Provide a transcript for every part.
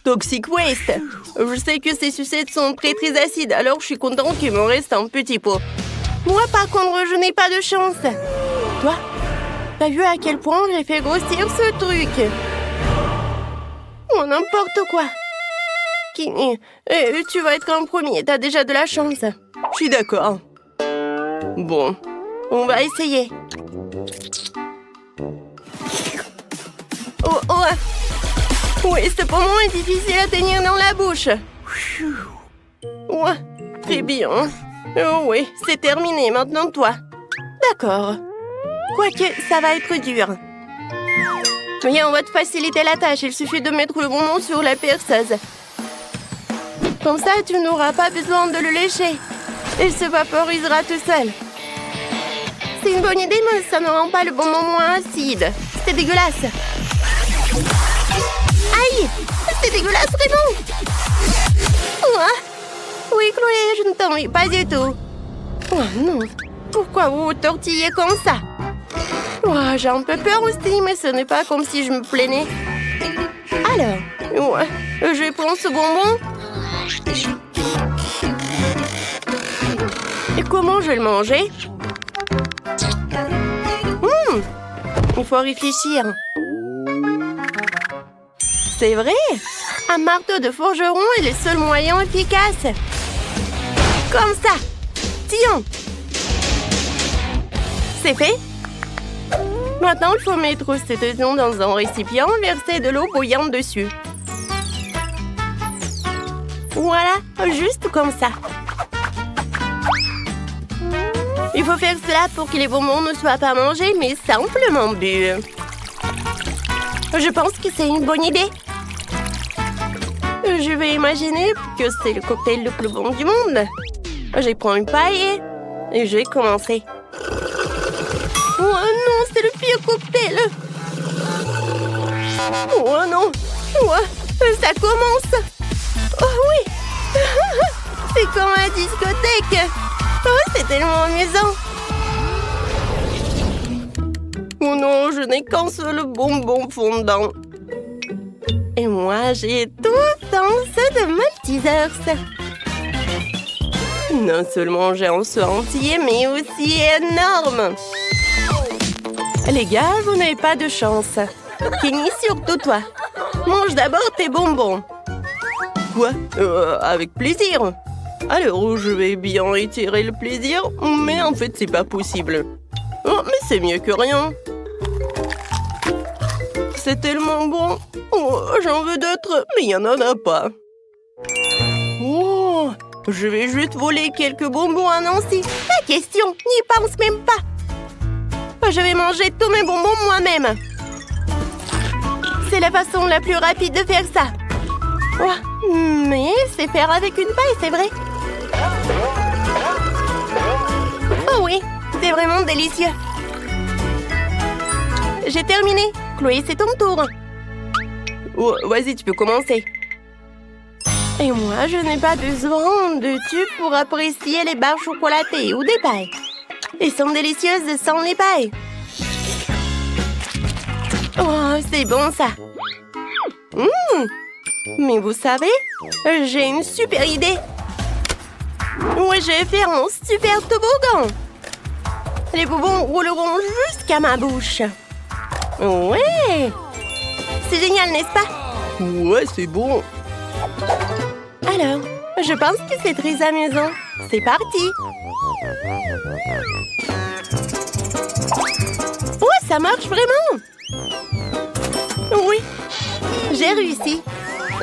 Toxic waste. Je sais que ces sucettes sont très acides, alors je suis contente qu'il me reste un petit pot. Moi, par contre, je n'ai pas de chance. Toi, t'as vu à quel point j'ai fait grossir ce truc? Oh, n'importe quoi. Kenny, tu vas être en premier, t'as déjà de la chance. Je suis d'accord. Bon, on va essayer. Oh, oh. Oui, ce poumon est difficile à tenir dans la bouche. Ouais, très bien. Oh oui, c'est terminé, maintenant toi. D'accord. Quoique, ça va être dur. Viens, on va te faciliter la tâche. Il suffit de mettre le bonbon sur la perceuse. Comme ça, tu n'auras pas besoin de le lécher. Il se vaporisera tout seul. C'est une bonne idée, mais ça ne rend pas le bonbon moins acide. C'est dégueulasse. Aïe! C'est dégueulasse, vraiment! Oui, Chloé, je ne t'ennuie pas du tout. Oh non! Pourquoi vous vous tortillez comme ça? Oh, j'ai un peu peur aussi, mais ce n'est pas comme si je me plaignais. Alors, ouais, je prends ce bonbon. Et comment je vais le manger? Il faut réfléchir. C'est vrai, un marteau de forgeron est le seul moyen efficace. Comme ça. Tiens. C'est fait. Maintenant, il faut mettre cette oignon dans un récipient, verser de l'eau bouillante dessus. Voilà, juste comme ça. Il faut faire cela pour que les bonbons ne soient pas mangés, mais simplement bu. Je pense que c'est une bonne idée. Je vais imaginer que c'est le cocktail le plus bon du monde. Je prends une paille et je vais commencer. Oh non, c'est le pire cocktail. Oh non, ça commence. Oh oui, c'est comme à la discothèque. Oh, c'est tellement amusant. Oh non, je n'ai qu'un seul bonbon fondant. Et moi, j'ai tout un seau de Maltesers. Non seulement j'ai un seau entier, mais aussi énorme. Les gars, vous n'avez pas de chance. Kenny, surtout toi. Mange d'abord tes bonbons. Quoi? Avec plaisir. Alors, je vais bien étirer le plaisir, mais en fait, c'est pas possible. Oh, mais c'est mieux que rien. C'est tellement bon. Oh, j'en veux d'autres, mais il n'y en a pas. Oh, je vais juste voler quelques bonbons à Nancy. Pas question, n'y pense même pas. Je vais manger tous mes bonbons moi-même. C'est la façon la plus rapide de faire ça. Oh, mais c'est faire avec une paille, c'est vrai. Oh oui, c'est vraiment délicieux. J'ai terminé. Chloé, c'est ton tour. Oh, vas-y, tu peux commencer. Et moi, je n'ai pas besoin de tube pour apprécier les barres chocolatées ou des pailles. Elles sont délicieuses sans les pailles. Oh, c'est bon ça. Mais vous savez, j'ai une super idée. Oui, je vais faire un super toboggan. Les bonbons rouleront jusqu'à ma bouche. Ouais! C'est génial, n'est-ce pas? Ouais, c'est bon. Alors, je pense que c'est très amusant. C'est parti. Oh, ça marche vraiment. Oui, j'ai réussi.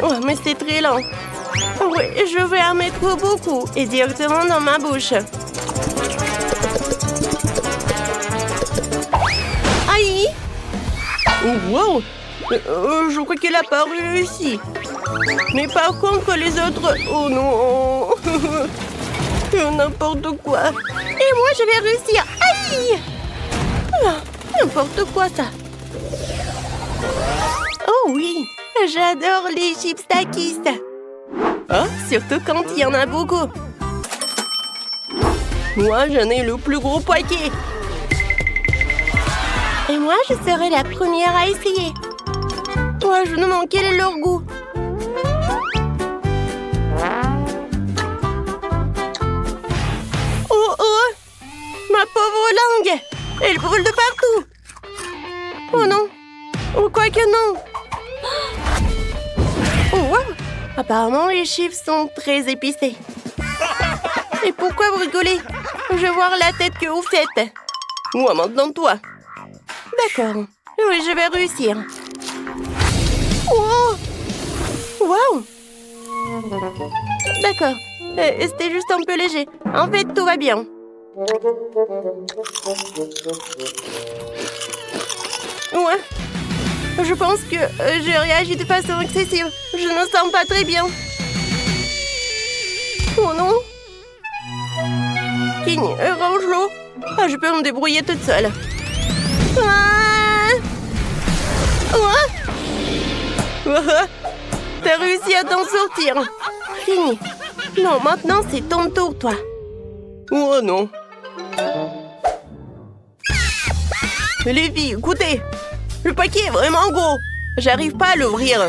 Oh, mais c'est très lent. Oui, je vais en mettre beaucoup et directement dans ma bouche. Aïe! Oh, wow! Je crois qu'elle a pas réussi. Mais par contre, les autres... Oh non! N'importe quoi. Et moi, je vais réussir. Aïe! Oh, n'importe quoi, ça. Oh oui! J'adore les chips Takis. Oh, surtout quand il y en a beaucoup. Moi, j'en ai le plus gros paquet. Et moi, je serai la première à essayer. Oh, je me demande quel est leur goût. pauvre langue! Elle brûle de partout! Oh non! Ou quoi que non! Oh, wow. Apparemment, les chiffres sont très épicés. Et pourquoi vous rigolez? Je veux voir la tête que vous faites. Moi, maintenant toi. D'accord. Oui, je vais réussir. Oh! Wow! D'accord. C'était juste un peu léger. En fait, tout va bien. Ouais. Je pense que je réagis de façon excessive. Je ne sens pas très bien. Oh non! Kenny, range l'eau. Ah, je peux me débrouiller toute seule. Ah! Ah! T'as réussi à t'en sortir. Kenny. Non, maintenant c'est ton tour, toi. Oh non. Les filles, écoutez. Le paquet est vraiment gros. J'arrive pas à l'ouvrir.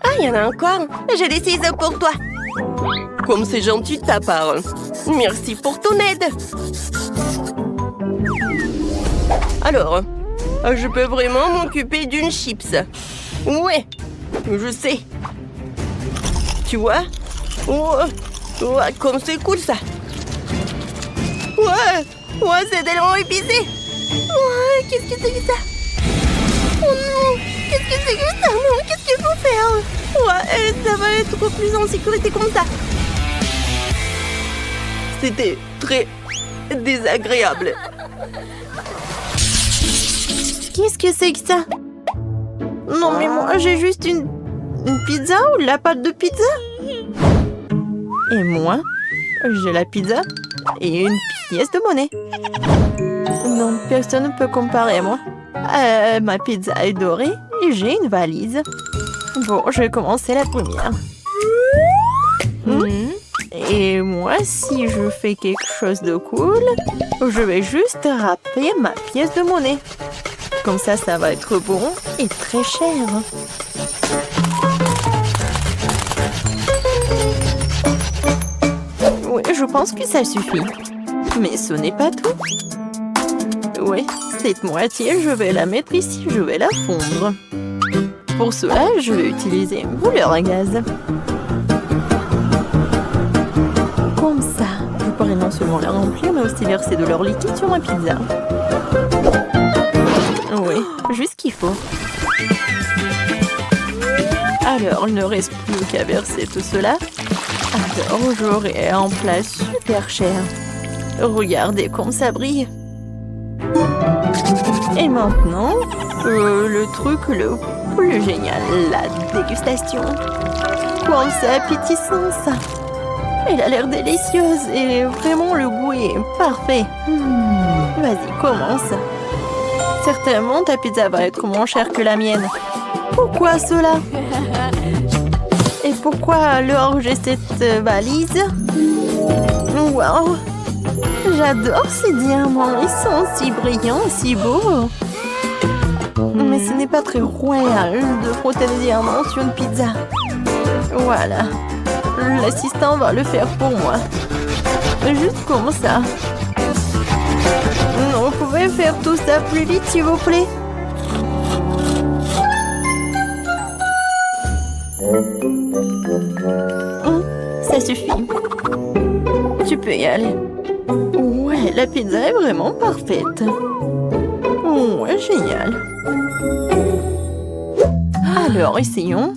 Ah, il y en a encore. J'ai des ciseaux pour toi. Comme c'est gentil de ta part. Merci pour ton aide. Alors, je peux vraiment m'occuper d'une chips. Ouais, je sais. Tu vois? Ouais, comme c'est cool ça. Ouais, c'est tellement épicé. Ouais, qu'est-ce que c'est que ça? Oh non, qu'est-ce que c'est que ça? Non, qu'est-ce qu'il faut faire? Ouais, ça va être plus en sécurité comme ça. C'était très désagréable. Qu'est-ce que c'est que ça? Non, mais moi, j'ai juste une pizza ou la pâte de pizza? Et moi, j'ai la pizza et une pièce de monnaie. Non, personne ne peut comparer à moi. Ma pizza est dorée et j'ai une valise. Bon, je vais commencer la première. Et moi, si je fais quelque chose de cool, je vais juste râper ma pièce de monnaie. Comme ça va être bon et très cher. Oui, je pense que ça suffit. Mais ce n'est pas tout. Oui, cette moitié, je vais la mettre ici, je vais la fondre. Pour cela, je vais utiliser une bouleur à gaz. Comme ça, je pourrai non seulement la remplir, mais aussi verser de leur liquide sur ma pizza. Oui, juste ce qu'il faut. Alors, il ne reste plus qu'à verser tout cela. Alors, j'aurai un plat super cher. Regardez comme ça brille. Et maintenant, le truc le plus génial, la dégustation. Comme c'est appétissant ça. Elle a l'air délicieuse et vraiment le goût est parfait. Vas-y, commence. Certainement, ta pizza va être moins chère que la mienne. Pourquoi cela? Et pourquoi alors j'ai cette valise? Wow! J'adore ces diamants, ils sont si brillants, si beaux. Mais ce n'est pas très royal de frotter des diamants sur une pizza. Voilà. L'assistant va le faire pour moi. Juste comme ça. Vous pouvez faire tout ça plus vite, s'il vous plaît? Ça suffit. Tu peux y aller. Ouais, la pizza est vraiment parfaite. Ouais, génial. Alors, essayons.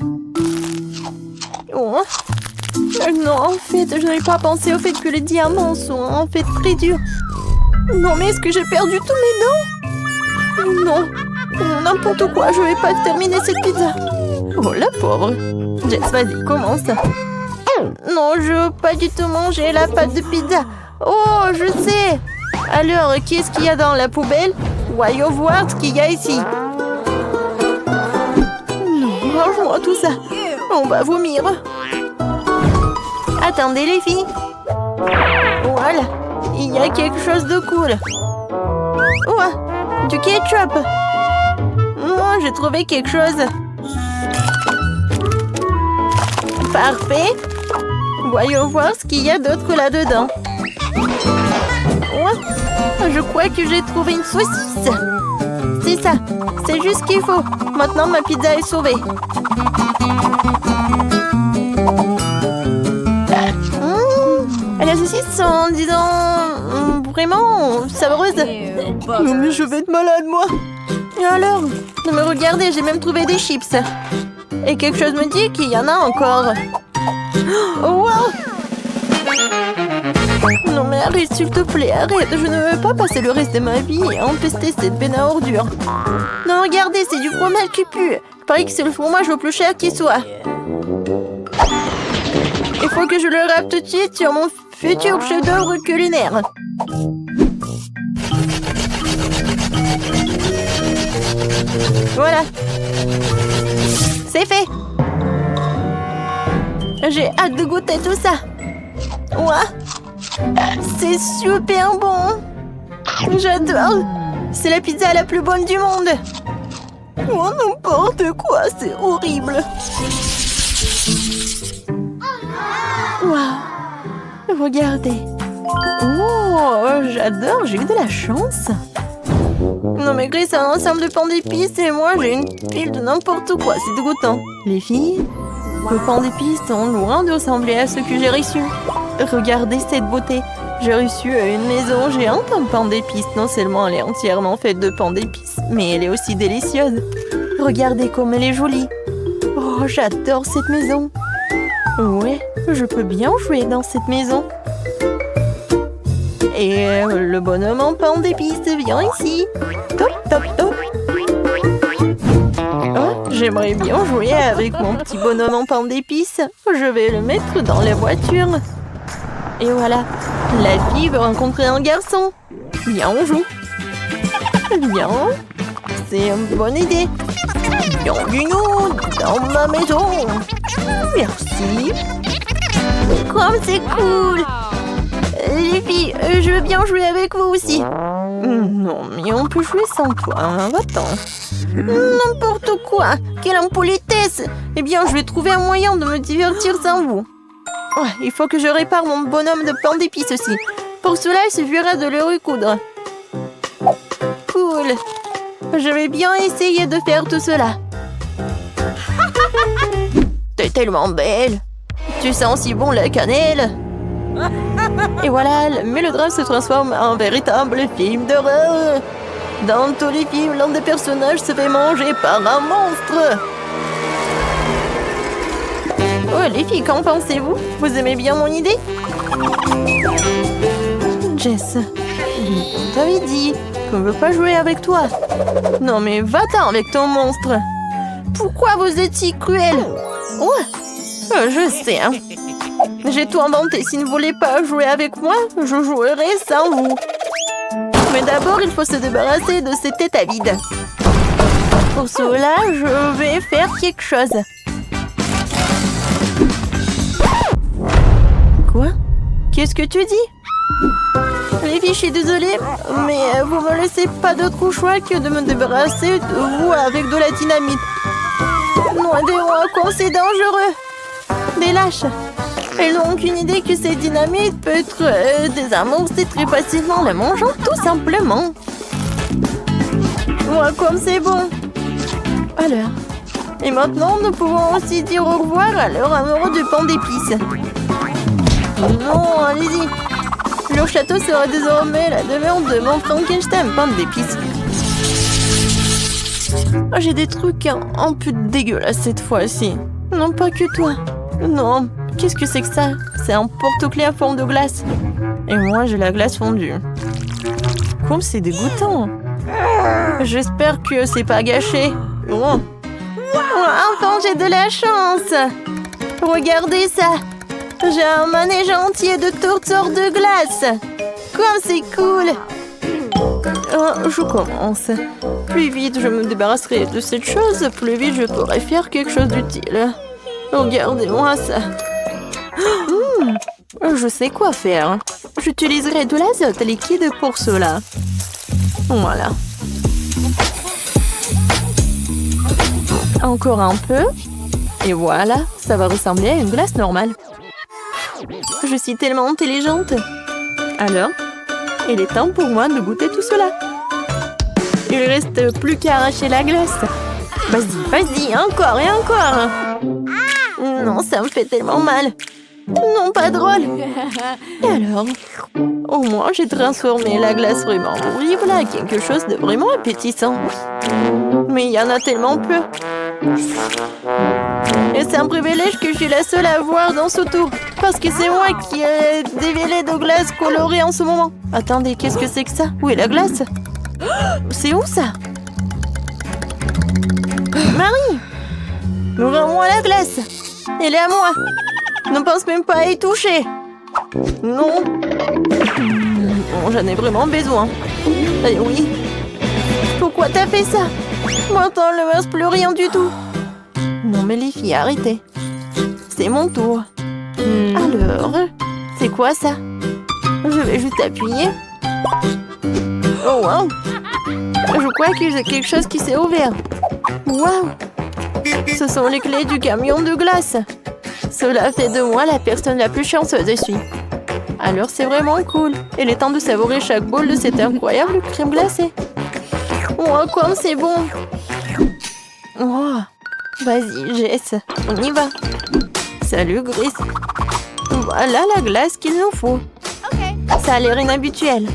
Oh. Non, en fait, je n'avais pas pensé au fait que les diamants sont en fait très durs. Non, mais est-ce que j'ai perdu tous mes dents? Non, n'importe quoi, je vais pas terminer cette pizza. Oh, la pauvre. Jess, vas-y, commence. Non, je veux pas du tout manger la pâte de pizza. Oh, je sais. Alors, qu'est-ce qu'il y a dans la poubelle? Voyons voir ce qu'il y a ici. Non, mange-moi tout ça. On va vomir. Attendez, les filles. Voilà. Il y a quelque chose de cool. Oh, du ketchup. Moi, j'ai trouvé quelque chose. Parfait. Voyons voir ce qu'il y a d'autre là-dedans. Oh, Je crois que j'ai trouvé une saucisse. C'est ça, c'est juste ce qu'il faut. Maintenant, ma pizza est sauvée. Les saucisses sont, disons, vraiment savreuses. Non mais je vais être malade, moi. Et alors? Non mais regardez, j'ai même trouvé des chips. Et quelque chose me dit qu'il y en a encore. Oh, wow! Non mais arrête, s'il te plaît, arrête. Je ne veux pas passer le reste de ma vie à empester cette benne à ordures. Non, regardez, c'est du fromage qui pue. Il paraît que c'est le fromage le plus cher qui soit. Il faut que je le rappe tout de suite sur mon futur chef-d'œuvre culinaire. Voilà. C'est fait. J'ai hâte de goûter tout ça. Ouah. C'est super bon. J'adore. C'est la pizza la plus bonne du monde. Oh, n'importe quoi, c'est horrible. Waouh. Regardez. Oh, j'adore, j'ai eu de la chance. Non mais Grace a un ensemble de pain d'épices et moi j'ai une pile de n'importe quoi, c'est dégoûtant. Les filles, le pain d'épices sont loin de ressembler à ce que j'ai reçu. Regardez cette beauté. J'ai reçu une maison géante en pain d'épices. Non seulement elle est entièrement faite de pain d'épices, mais elle est aussi délicieuse. Regardez comme elle est jolie. Oh, j'adore cette maison. Ouais, je peux bien jouer dans cette maison. Et le bonhomme en pain d'épices vient ici. Top, top, top. Oh, j'aimerais bien jouer avec mon petit bonhomme en pain d'épices. Je vais le mettre dans la voiture. Et voilà, la fille veut rencontrer un garçon. Bien, on joue. Bien, c'est une bonne idée. Bienvenue dans ma maison. Merci. Comme c'est cool. Les filles, je veux bien jouer avec vous aussi. Non, mais on peut jouer sans toi, hein, va-t'en. N'importe quoi. Quelle impolitesse. Eh bien, je vais trouver un moyen de me divertir sans vous. Ouais, il faut que je répare mon bonhomme de pain d'épices aussi. Pour cela, il suffira de le recoudre. Cool. Je vais bien essayer de faire tout cela. T'es tellement belle. Tu sens si bon la cannelle. Et voilà, le mélodrame se transforme en véritable film d'horreur. Dans tous les films, l'un des personnages se fait manger par un monstre. Oh les filles, qu'en pensez-vous? Vous aimez bien mon idée? Jess, on t'avait dit qu'on ne veut pas jouer avec toi. Non mais va-t'en avec ton monstre. Pourquoi vous êtes si cruel? Ouais, je sais, hein. J'ai tout inventé. Si vous ne voulez pas jouer avec moi, je jouerai sans vous. Mais d'abord, il faut se débarrasser de cet état vide. Pour cela, je vais faire quelque chose. Quoi? Qu'est-ce que tu dis? Les filles, je suis désolée, mais vous me laissez pas d'autre choix que de me débarrasser de vous avec de la dynamite. Loin de moi, comme c'est dangereux. Des lâches. Elles n'ont aucune idée que cette dynamite peut être désamorcée très facilement en la mangeant, tout simplement. Moi, comme c'est bon. Alors. Et maintenant, nous pouvons aussi dire au revoir à leur amoureux de pain d'épices. Non, allez-y. Leur château sera désormais la demeure de mon Frankenstein pain d'épices. Oh, j'ai des trucs un peu dégueulasses cette fois-ci. Non, pas que toi. Non, qu'est-ce que c'est que ça? C'est un porte-clés à forme de glace. Et moi, j'ai la glace fondue. Comme c'est dégoûtant. J'espère que c'est pas gâché. Oh. Enfin, j'ai de la chance. Regardez ça. J'ai un manège entier de toutes sortes de glace. Comme c'est cool. Oh, je commence. Plus vite je me débarrasserai de cette chose, plus vite je pourrai faire quelque chose d'utile. Regardez-moi ça. Je sais quoi faire. J'utiliserai de l'azote liquide pour cela. Voilà. Encore un peu. Et voilà, ça va ressembler à une glace normale. Je suis tellement intelligente. Alors, Il est temps pour moi de goûter tout cela. Il ne reste plus qu'à arracher la glace. Vas-y, vas-y, encore et encore. Non, ça me fait tellement mal. Non, pas drôle. Et alors? Au moins, j'ai transformé la glace vraiment horrible en quelque chose de vraiment appétissant. Mais il y en a tellement peu. Et c'est un privilège que je suis la seule à voir dans ce tour. Parce que c'est moi qui ai dévelé de glace colorée en ce moment. Attendez, qu'est-ce que c'est que ça? Où est la glace? C'est où ça? Marie! Rends-moi la glace! Elle est à moi! Ne pense même pas à y toucher! Non! Bon, j'en ai vraiment besoin. Eh oui! Pourquoi t'as fait ça? Maintenant, il ne reste plus rien du tout! Non mais les filles, arrêtez! C'est mon tour! Alors, c'est quoi ça? Je vais juste appuyer. Oh wow! Je crois que j'ai quelque chose qui s'est ouvert. Wow! Ce sont les clés du camion de glace. Cela fait de moi la personne la plus chanceuse ici. Alors c'est vraiment cool. Il est temps de savourer chaque boule de cette incroyable crème glacée. Oh, comme c'est bon! Oh. Vas-y, Jess, on y va. Salut, Grace. Voilà la glace qu'il nous faut. Ça a l'air inhabituel.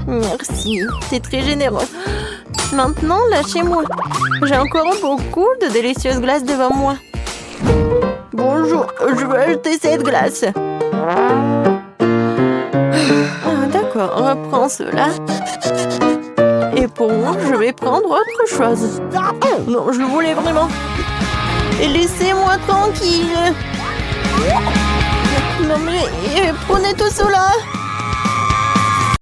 Merci, c'est très généreux. Maintenant, lâchez-moi. J'ai encore beaucoup de délicieuses glaces devant moi. Bonjour, je veux acheter cette glace. D'accord, reprends cela. Et pour moi, je vais prendre autre chose. Non, je le voulais vraiment. Et laissez-moi tranquille. Non mais, prenez tout cela.